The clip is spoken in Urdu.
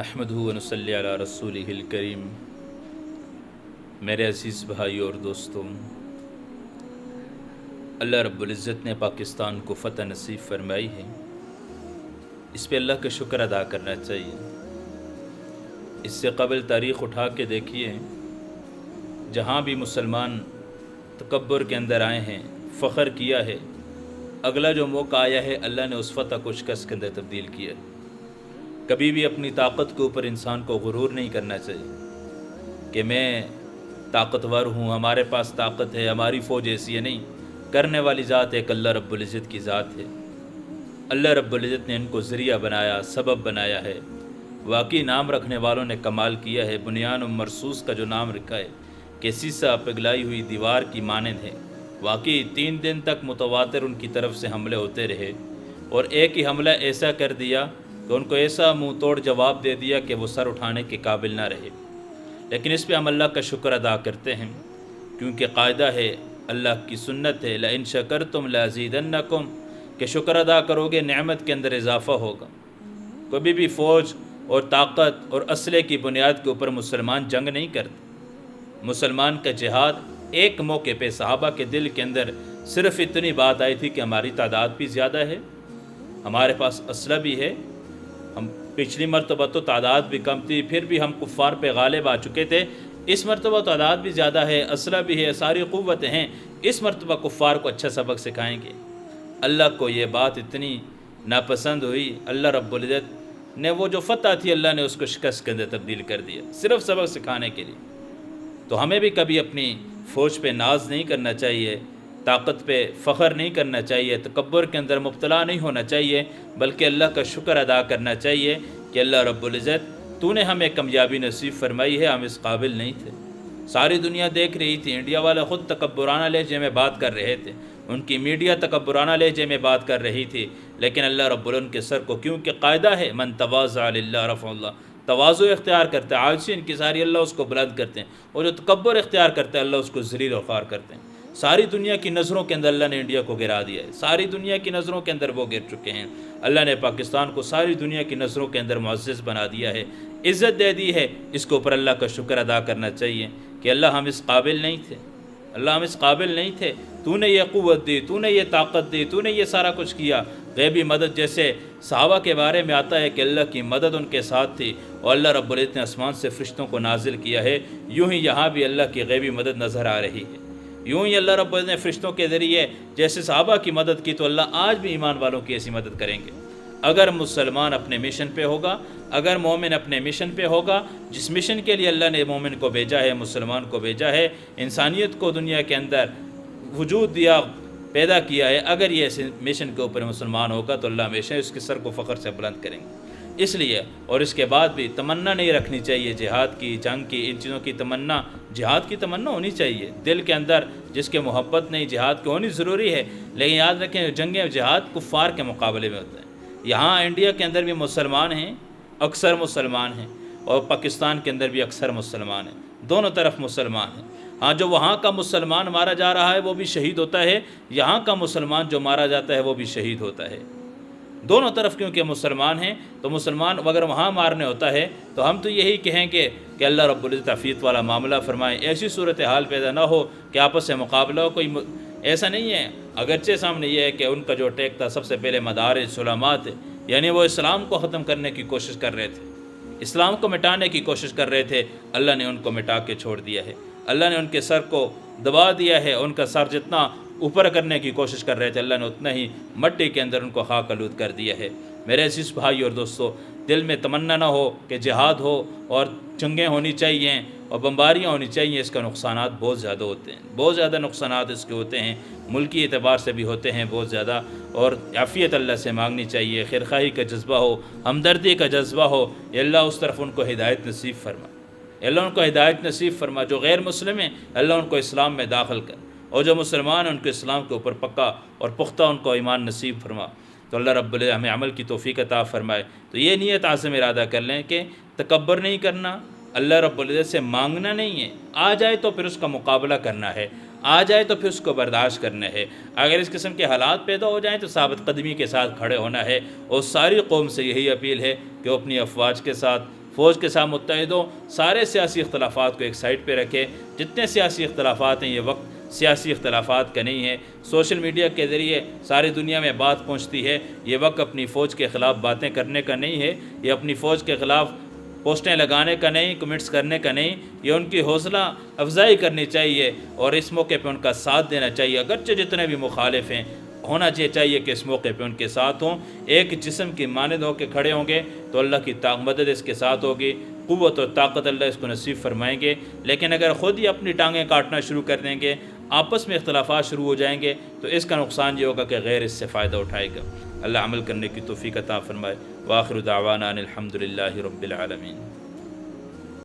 نحمدہ و نصلی علی رسولہ الکریم۔ میرے عزیز بھائیوں اور دوستوں، اللہ رب العزت نے پاکستان کو فتح نصیب فرمائی ہے، اس پہ اللہ کا شکر ادا کرنا چاہیے۔ اس سے قبل تاریخ اٹھا کے دیکھیے، جہاں بھی مسلمان تکبر کے اندر آئے ہیں، فخر کیا ہے، اگلا جو موقع آیا ہے اللہ نے اس فتح کو شکست کے اندر تبدیل کیا ہے۔ کبھی بھی اپنی طاقت کے اوپر انسان کو غرور نہیں کرنا چاہیے کہ میں طاقتور ہوں، ہمارے پاس طاقت ہے، ہماری فوج ایسی ہے۔ نہیں، کرنے والی ذات ایک اللہ رب العزت کی ذات ہے۔ اللہ رب العزت نے ان کو ذریعہ بنایا، سبب بنایا ہے۔ واقعی نام رکھنے والوں نے کمال کیا ہے۔ بنیان و مرصوص کا جو نام رکھا ہے کہ سیسا پگھلائی ہوئی دیوار کی مانند ہے، واقعی 3 دن تک متواتر ان کی طرف سے حملے ہوتے رہے، اور ایک ہی حملہ ایسا کر دیا کہ ان کو ایسا منہ توڑ جواب دے دیا کہ وہ سر اٹھانے کے قابل نہ رہے۔ لیکن اس پہ ہم اللہ کا شکر ادا کرتے ہیں، کیونکہ قاعدہ ہے، اللہ کی سنت ہے، لَإِن شَكَرْتُمْ لَأَزِيدَنَّكُمْ، کہ شکر ادا کرو گے نعمت کے اندر اضافہ ہوگا۔ کبھی بھی فوج اور طاقت اور اسلحے کی بنیاد کے اوپر مسلمان جنگ نہیں کرتے۔ مسلمان کا جہاد ایک موقع پہ صحابہ کے دل کے اندر صرف اتنی بات آئی تھی کہ ہماری تعداد بھی زیادہ ہے، ہمارے پاس اسلحہ بھی ہے، ہم پچھلی مرتبہ تو تعداد بھی کم تھی، پھر بھی ہم کفار پہ غالب آ چکے تھے، اس مرتبہ تعداد بھی زیادہ ہے، اسلحہ بھی ہے، ساری قوتیں ہیں، اس مرتبہ کفار کو اچھا سبق سکھائیں گے۔ اللہ کو یہ بات اتنی ناپسند ہوئی، اللہ رب العزت نے وہ جو فتح تھی اللہ نے اس کو شکست کے اندر تبدیل کر دیا، صرف سبق سکھانے کے لیے۔ تو ہمیں بھی کبھی اپنی فوج پہ ناز نہیں کرنا چاہیے، طاقت پہ فخر نہیں کرنا چاہیے، تکبر کے اندر مبتلا نہیں ہونا چاہیے، بلکہ اللہ کا شکر ادا کرنا چاہیے کہ اللہ رب العزت تو نے ہمیں کامیابی نصیب فرمائی ہے، ہم اس قابل نہیں تھے۔ ساری دنیا دیکھ رہی تھی، انڈیا والے خود تکبرانہ لہجے میں بات کر رہے تھے، ان کی میڈیا تکبرانہ لہجے میں بات کر رہی تھی، لیکن اللہ رب العزت کے سر کو، کیونکہ قاعدہ ہے من تواضع للہ رفع اللہ، تواضع اختیار کرتا ہے، عاجزی انکساری، اللہ اس کو بلند کرتے ہیں، اور جو تکبر اختیار کرتا ہے اللہ اس کو ذلیل و خوار کرتے ہیں۔ ساری دنیا کی نظروں کے اندر اللہ نے انڈیا کو گرا دیا ہے، ساری دنیا کی نظروں کے اندر وہ گر چکے ہیں۔ اللہ نے پاکستان کو ساری دنیا کی نظروں کے اندر معزز بنا دیا ہے، عزت دے دی ہے۔ اس کے اوپر اللہ کا شکر ادا کرنا چاہیے کہ اللہ ہم اس قابل نہیں تھے، اللہ ہم اس قابل نہیں تھے، تو نے یہ قوت دی، تو نے یہ طاقت دی، تو نے یہ سارا کچھ کیا۔ غیبی مدد جیسے صحابہ کے بارے میں آتا ہے کہ اللہ کی مدد ان کے ساتھ تھی، اور اللہ رب العزت نے آسمان سے فرشتوں کو نازل کیا ہے، یوں ہی یہاں بھی اللہ کی غیبی مدد نظر آ رہی ہے۔ یوں ہی اللہ رب العزت نے فرشتوں کے ذریعے جیسے صحابہ کی مدد کی، تو اللہ آج بھی ایمان والوں کی ایسی مدد کریں گے۔ اگر مسلمان اپنے مشن پہ ہوگا، اگر مومن اپنے مشن پہ ہوگا، جس مشن کے لیے اللہ نے مومن کو بھیجا ہے، مسلمان کو بھیجا ہے، انسانیت کو دنیا کے اندر وجود دیا، پیدا کیا ہے، اگر یہ ایسے مشن کے اوپر مسلمان ہوگا تو اللہ ہمیشہ اس کے سر کو فخر سے بلند کریں گے۔ اس لیے اور اس کے بعد بھی تمنا نہیں رکھنی چاہیے جہاد کی، جنگ کی، ان چیزوں کی تمنا، جہاد کی تمنا ہونی چاہیے دل کے اندر، جس کے محبت نہیں جہاد کی ہونی ضروری ہے، لیکن یاد رکھیں جنگ جہاد کفار کے مقابلے میں ہوتا ہے۔ یہاں انڈیا کے اندر بھی مسلمان ہیں، اکثر مسلمان ہیں، اور پاکستان کے اندر بھی اکثر مسلمان ہیں، دونوں طرف مسلمان ہیں۔ ہاں، جو وہاں کا مسلمان مارا جا رہا ہے وہ بھی شہید ہوتا ہے، یہاں کا مسلمان جو مارا جاتا ہے وہ بھی شہید ہوتا ہے، دونوں طرف کیونکہ مسلمان ہیں۔ تو مسلمان اگر وہاں مارنے ہوتا ہے تو ہم تو یہی کہیں گے کہ اللہ رب العزت عافیت والا معاملہ فرمائے، ایسی صورتحال پیدا نہ ہو کہ آپس سے مقابلہ ہو۔ کوئی ایسا نہیں ہے، اگرچہ سامنے یہ ہے کہ ان کا جو اٹیک تھا سب سے پہلے مدارس علماء تھے، یعنی وہ اسلام کو ختم کرنے کی کوشش کر رہے تھے، اسلام کو مٹانے کی کوشش کر رہے تھے، اللہ نے ان کو مٹا کے چھوڑ دیا ہے، اللہ نے ان کے سر کو دبا دیا ہے، ان کا سر جتنا اوپر کرنے کی کوشش کر رہے تھے اللہ نے اتنا ہی مٹی کے اندر ان کو خاک آلود کر دیا ہے۔ میرے عزیز بھائی اور دوستو، دل میں تمنا نہ ہو کہ جہاد ہو اور جنگیں ہونی چاہیے اور بمباریاں ہونی چاہیے، اس کا نقصانات بہت زیادہ ہوتے ہیں، بہت زیادہ نقصانات اس کے ہوتے ہیں، ملکی اعتبار سے بھی ہوتے ہیں بہت زیادہ، اور عافیت اللہ سے مانگنی چاہیے، خیرخواہی کا جذبہ ہو، ہمدردی کا جذبہ ہو، یا اللہ اس طرف ان کو ہدایت نصیب فرما، اللہ ان کو ہدایت نصیب فرما۔ جو غیر مسلم ہیں اللہ ان کو اسلام میں داخل کر، اور جو مسلمان ہیں ان کو اسلام کے اوپر پکا اور پختہ ان کو ایمان نصیب فرما۔ تو اللہ رب العزت ہمیں عمل کی توفیق عطا فرمائے۔ تو یہ نیت عازم ارادہ کر لیں کہ تکبر نہیں کرنا، اللہ رب العزت سے مانگنا نہیں ہے، آ جائے تو پھر اس کا مقابلہ کرنا ہے، آ جائے تو پھر اس کو برداشت کرنا ہے۔ اگر اس قسم کے حالات پیدا ہو جائیں تو ثابت قدمی کے ساتھ کھڑے ہونا ہے، اور ساری قوم سے یہی اپیل ہے کہ وہ اپنی افواج کے ساتھ، فوج کے ساتھ متحد ہو، سارے سیاسی اختلافات کو ایک سائڈ پہ رکھے۔ جتنے سیاسی اختلافات ہیں یہ وقت سیاسی اختلافات کا نہیں ہے، سوشل میڈیا کے ذریعے ساری دنیا میں بات پہنچتی ہے، یہ وقت اپنی فوج کے خلاف باتیں کرنے کا نہیں ہے، یہ اپنی فوج کے خلاف پوسٹیں لگانے کا نہیں، کمنٹس کرنے کا نہیں، یہ ان کی حوصلہ افزائی کرنی چاہیے اور اس موقع پہ ان کا ساتھ دینا چاہیے۔ اگرچہ جتنے بھی مخالف ہیں ہونا چاہیے کہ اس موقع پہ ان کے ساتھ ہوں، ایک جسم کی مانند ہو کے کھڑے ہوں گے تو اللہ کی مدد اس کے ساتھ ہوگی، قوت اور طاقت اللہ اس کو نصیب فرمائیں گے۔ لیکن اگر خود ہی اپنی ٹانگیں کاٹنا شروع کر دیں گے، آپس میں اختلافات شروع ہو جائیں گے تو اس کا نقصان یہ ہوگا کہ غیر اس سے فائدہ اٹھائے گا۔ اللہ عمل کرنے کی توفیق عطا فرمائے۔ وآخر دعوانا ان الحمد للہ رب العالمین۔